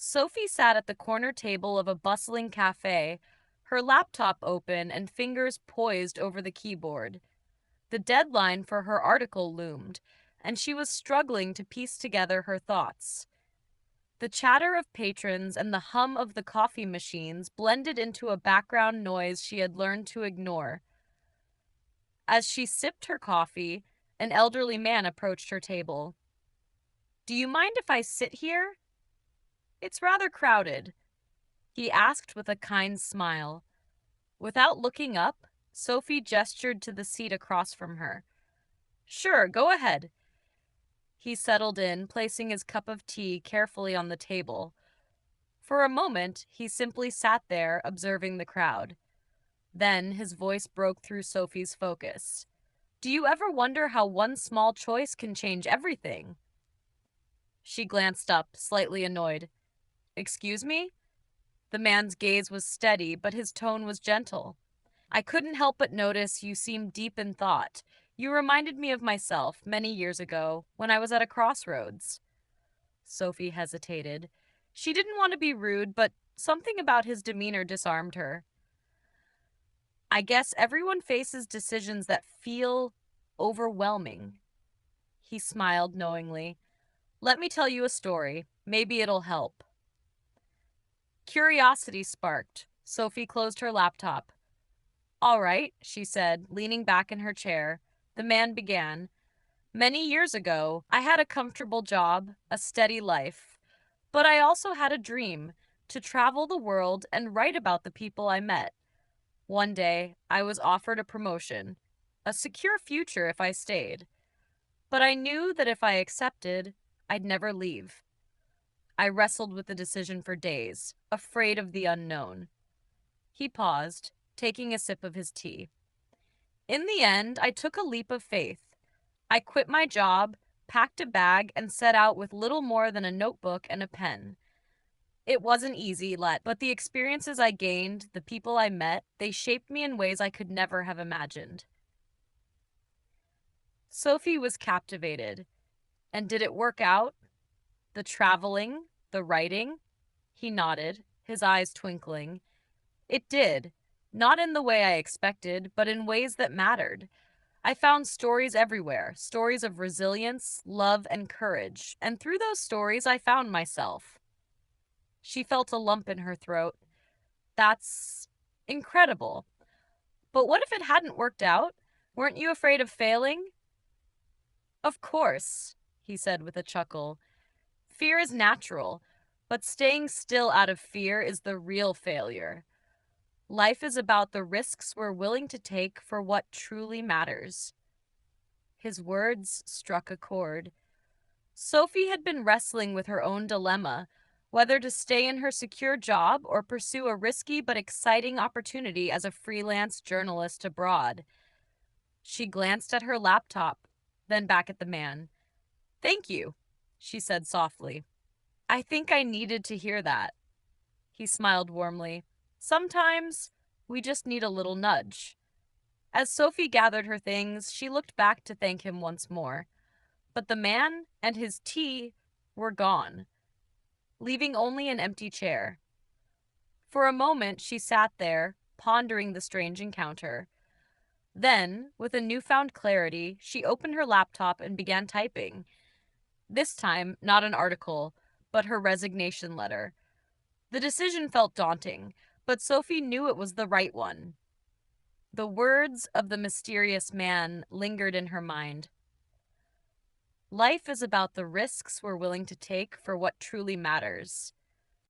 Sophie sat at the corner table of a bustling cafe, her laptop open and fingers poised over the keyboard. The deadline for her article loomed, and she was struggling to piece together her thoughts. The chatter of patrons and the hum of the coffee machines blended into a background noise she had learned to ignore. As she sipped her coffee, an elderly man approached her table. "Do you mind if I sit here? It's rather crowded," he asked with a kind smile. Without looking up, Sophie gestured to the seat across from her. "Sure, go ahead." He settled in, placing his cup of tea carefully on the table. For a moment, he simply sat there, observing the crowd. Then his voice broke through Sophie's focus. "Do you ever wonder how one small choice can change everything?" She glanced up, slightly annoyed. "Excuse me?" The man's gaze was steady, but his tone was gentle. "I couldn't help but notice you seemed deep in thought. You reminded me of myself many years ago when I was at a crossroads." Sophie hesitated. She didn't want to be rude, but something about his demeanor disarmed her. "I guess everyone faces decisions that feel overwhelming." He smiled knowingly. "Let me tell you a story. Maybe it'll help." Curiosity sparked. Sophie closed her laptop. "All right," she said, leaning back in her chair. The man began. "Many years ago, I had a comfortable job, a steady life. But I also had a dream to travel the world and write about the people I met. One day, I was offered a promotion, a secure future if I stayed. But I knew that if I accepted, I'd never leave. I wrestled with the decision for days, afraid of the unknown." He paused, taking a sip of his tea. "In the end, I took a leap of faith. I quit my job, packed a bag, and set out with little more than a notebook and a pen. It wasn't easy, but the experiences I gained, the people I met, they shaped me in ways I could never have imagined." Sophie was captivated. "And did it work out? The traveling, the writing?" He nodded, his eyes twinkling. "It did. Not in the way I expected, but in ways that mattered. I found stories everywhere, stories of resilience, love, and courage, and through those stories I found myself." She felt a lump in her throat. "That's incredible. But what if it hadn't worked out? Weren't you afraid of failing?" "Of course," he said with a chuckle. "Fear is natural, but staying still out of fear is the real failure. Life is about the risks we're willing to take for what truly matters." His words struck a chord. Sophie had been wrestling with her own dilemma, whether to stay in her secure job or pursue a risky but exciting opportunity as a freelance journalist abroad. She glanced at her laptop, then back at the man. "Thank you," she said softly. "I think I needed to hear that." He smiled warmly. "Sometimes we just need a little nudge." As Sophie gathered her things, she looked back to thank him once more. But the man and his tea were gone, leaving only an empty chair. For a moment, she sat there, pondering the strange encounter. Then, with a newfound clarity, she opened her laptop and began typing. This time, not an article, but her resignation letter. The decision felt daunting, but Sophie knew it was the right one. The words of the mysterious man lingered in her mind. "Life is about the risks we're willing to take for what truly matters."